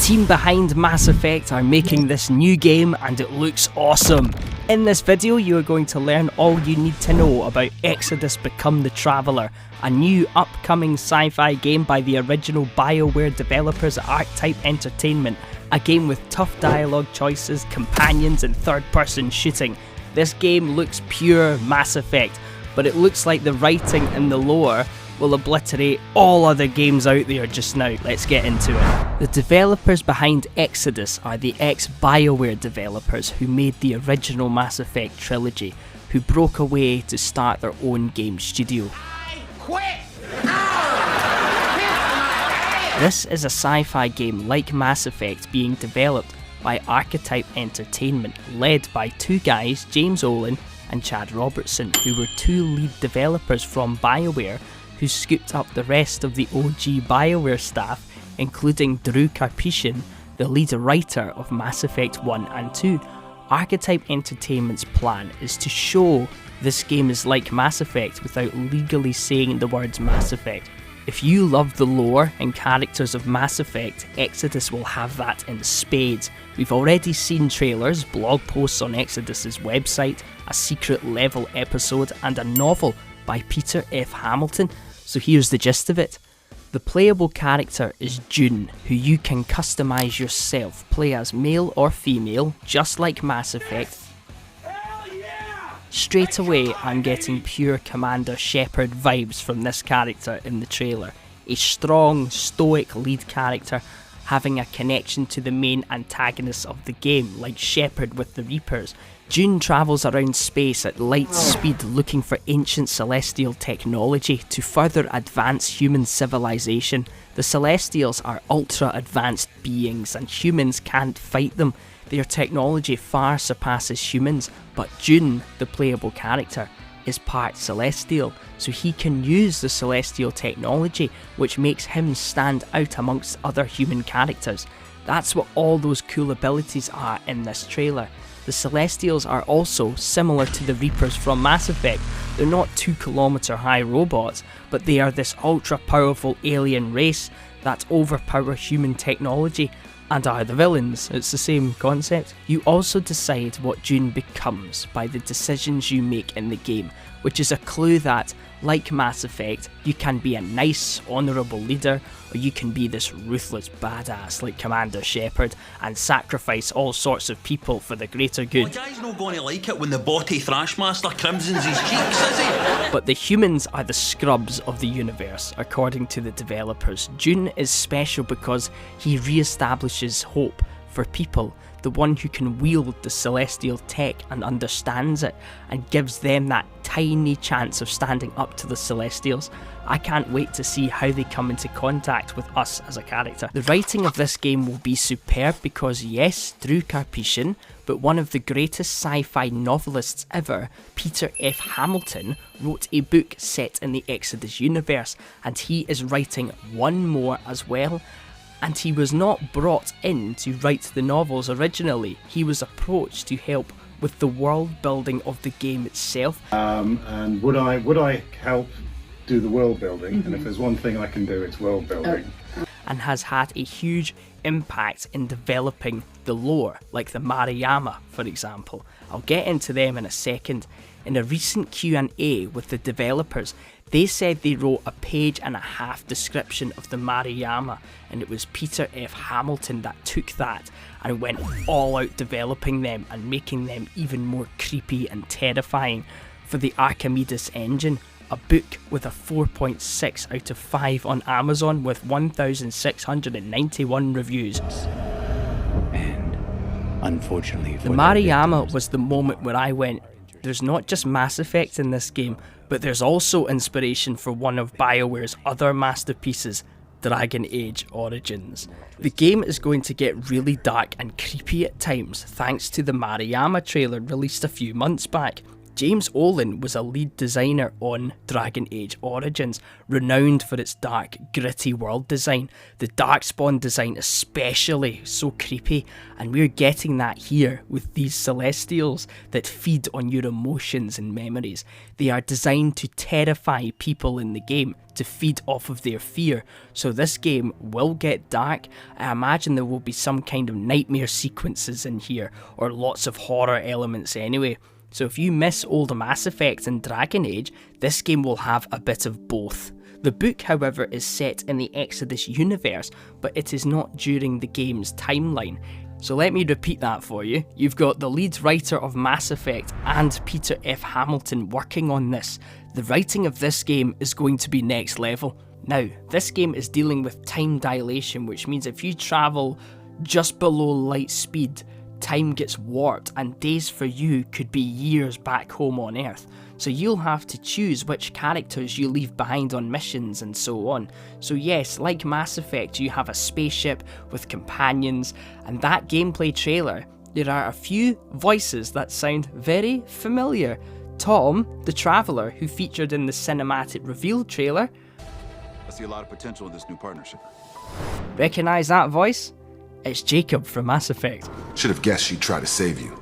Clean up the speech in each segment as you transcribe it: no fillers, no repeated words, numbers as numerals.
team behind Mass Effect are making this new game and it looks awesome. In this video you are going to learn all you need to know about Exodus Become the Traveler, a new upcoming sci-fi game by the original Bioware developers at Archetype Entertainment, a game with tough dialogue choices, companions and third-person shooting. This game looks pure Mass Effect, but it looks like the writing and the lore will obliterate all other games out there just now. Let's get into it. The developers behind Exodus are the ex-Bioware developers who made the original Mass Effect trilogy, who broke away to start their own game studio. I quit! This is a sci-fi game like Mass Effect being developed by Archetype Entertainment, led by two guys, James Ohlen and Chad Robertson, who were two lead developers from Bioware who scooped up the rest of the OG Bioware staff, including Drew Karpyshyn, the lead writer of Mass Effect 1 and 2. Archetype Entertainment's plan is to show this game is like Mass Effect without legally saying the words Mass Effect. If you love the lore and characters of Mass Effect, Exodus will have that in spades. We've already seen trailers, blog posts on Exodus's website, a secret level episode and a novel by Peter F. Hamilton, so here's the gist of it. The playable character is June, who you can customise yourself, play as male or female, just like Mass Effect. Straight away I'm getting pure Commander Shepard vibes from this character in the trailer. A strong, stoic lead character having a connection to the main antagonists of the game, like Shepard with the Reapers. June travels around space at light speed looking for ancient celestial technology to further advance human civilization. The Celestials are ultra advanced beings and humans can't fight them. Their technology far surpasses humans, but June, the playable character, is part Celestial, so he can use the Celestial technology, which makes him stand out amongst other human characters. That's what all those cool abilities are in this trailer. The Celestials are also similar to the Reapers from Mass Effect. They're not 2-kilometer high robots, but they are this ultra powerful alien race that overpower human technology and are the villains. It's the same concept. You also decide what June becomes by the decisions you make in the game, which is a clue that, like Mass Effect, you can be a nice, honourable leader, or you can be this ruthless badass like Commander Shepard and sacrifice all sorts of people for the greater good. The guy's not going to like it when the bawdy Thrashmaster crimsons his cheeks, is he? But the humans are the scrubs of the universe, according to the developers. June is special because he re-establishes hope for people, the one who can wield the celestial tech and understands it, and gives them that tiny chance of standing up to the Celestials. I can't wait to see how they come into contact with us as a character. The writing of this game will be superb because yes, Drew Karpyshyn, but one of the greatest sci-fi novelists ever, Peter F. Hamilton, wrote a book set in the Exodus universe, and he is writing one more as well. And he was not brought in to write the novels originally. He was approached to help with the world building of the game itself. And would I help do the world building? And if there's one thing I can do, it's world building. And has had a huge impact in developing the lore, like the Mara Yama, for example. I'll get into them in a second. In a recent Q&A with the developers, they said they wrote a 1.5-page description of the Mara Yama, and it was Peter F. Hamilton that took that and went all out developing them and making them even more creepy and terrifying. For the Archimedes engine, a book with a 4.6 out of 5 on Amazon with 1,691 reviews. And unfortunately, the Mara Yama was the moment where I went, there's not just Mass Effect in this game, but there's also inspiration for one of BioWare's other masterpieces, Dragon Age Origins. The game is going to get really dark and creepy at times thanks to the Mara Yama trailer released a few months back. James Ohlen was a lead designer on Dragon Age Origins, renowned for its dark, gritty world design. The Darkspawn design especially, so creepy, and we're getting that here with these Celestials that feed on your emotions and memories. They are designed to terrify people in the game, to feed off of their fear, so this game will get dark. I imagine there will be some kind of nightmare sequences in here, or lots of horror elements anyway. So if you miss old Mass Effect and Dragon Age, this game will have a bit of both. The book, however, is set in the Exodus universe, but it is not during the game's timeline. So let me repeat that for you. You've got the lead writer of Mass Effect and Peter F. Hamilton working on this. The writing of this game is going to be next level. Now, this game is dealing with time dilation, which means if you travel just below light speed, time gets warped and days for you could be years back home on Earth. So you'll have to choose which characters you leave behind on missions and so on. So yes, like Mass Effect, you have a spaceship with companions, and that gameplay trailer, there are a few voices that sound very familiar. Tom, the Traveller, who featured in the cinematic reveal trailer. I see a lot of potential in this new partnership. Recognise that voice? It's Jacob from Mass Effect. Should have guessed she'd try to save you.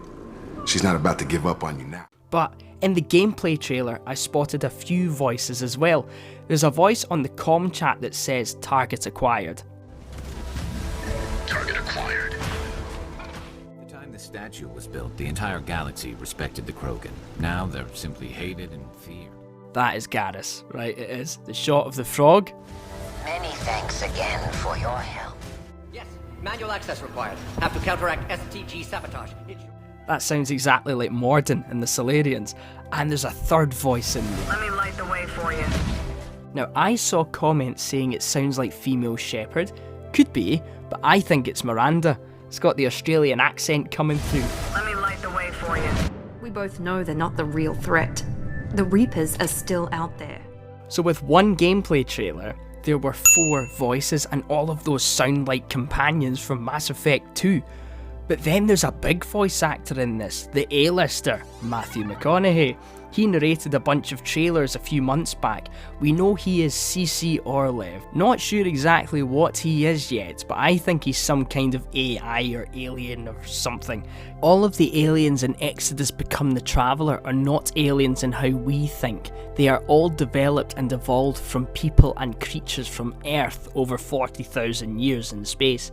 She's not about to give up on you now. But in the gameplay trailer, I spotted a few voices as well. There's a voice on the comm chat that says target acquired. Target acquired. At the time the statue was built, the entire galaxy respected the Krogan. Now they're simply hated and feared. That is Garrus, right? It is. The shot of the frog. Many thanks again for your help. Yes, manual access required. Have to counteract STG sabotage. That sounds exactly like Morden and the Solarians. And there's a third voice in there. Let me light the way for you. Now, I saw comments saying it sounds like female Shepard. Could be, but I think it's Miranda. It's got the Australian accent coming through. Let me light the way for you. We both know they're not the real threat. The Reapers are still out there. So with one gameplay trailer, there were 4 voices, and all of those sound like companions from Mass Effect 2. But then there's a big voice actor in this, the A-lister, Matthew Mcconaughey. He narrated a bunch of trailers a few months back. We know he is CC Orlev. Not sure exactly what he is yet, but I think he's some kind of AI or alien or something. All of the aliens in Exodus Become the Traveller are not aliens in how we think. They are all developed and evolved from people and creatures from Earth over 40,000 years in space.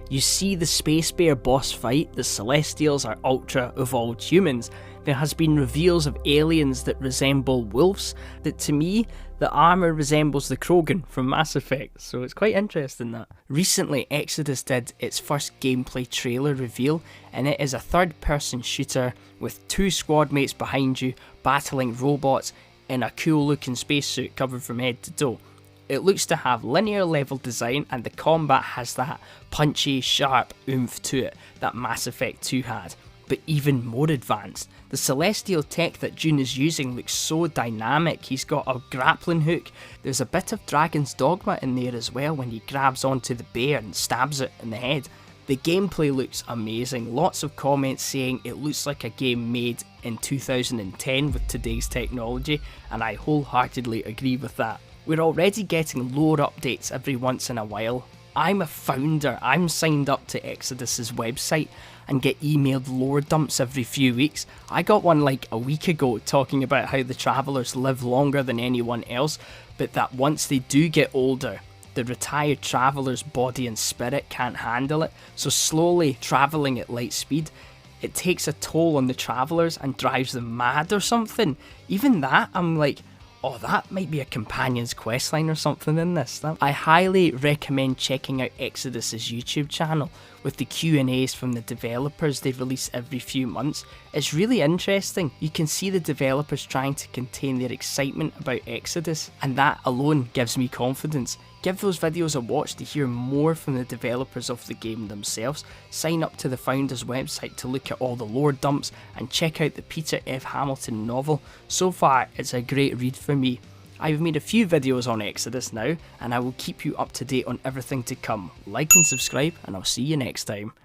You see the Space Bear boss fight, the Celestials are ultra evolved humans. There has been reveals of aliens that resemble wolves, that to me, the armour resembles the Krogan from Mass Effect, so it's quite interesting that. Recently, Exodus did its first gameplay trailer reveal, and it is a third-person shooter with 2 squad mates behind you, battling robots in a cool looking spacesuit covered from head to toe. It looks to have linear level design, and the combat has that punchy, sharp oomph to it that Mass Effect 2 had, but even more advanced. The celestial tech that June is using looks so dynamic. He's got a grappling hook. There's a bit of Dragon's Dogma in there as well when he grabs onto the bear and stabs it in the head. The gameplay looks amazing. Lots of comments saying it looks like a game made in 2010 with today's technology, and I wholeheartedly agree with that. We're already getting lore updates every once in a while. I'm a founder, I'm signed up to Exodus's website and get emailed lore dumps every few weeks. I got one like a week ago talking about how the Travellers live longer than anyone else, but that once they do get older, the retired Traveller's body and spirit can't handle it, so slowly travelling at light speed, it takes a toll on the Travellers and drives them mad or something. Even that, I'm like, oh, that might be a companion's questline or something in this. I highly recommend checking out Exodus's YouTube channel with the Q&As from the developers they release every few months. It's really interesting. You can see the developers trying to contain their excitement about Exodus, and that alone gives me confidence. Give those videos a watch to hear more from the developers of the game themselves. Sign up to the founders website to look at all the lore dumps and check out the Peter F. Hamilton novel. So far, it's a great read for me. I've made a few videos on Exodus now, and I will keep you up to date on everything to come. Like and subscribe, and I'll see you next time.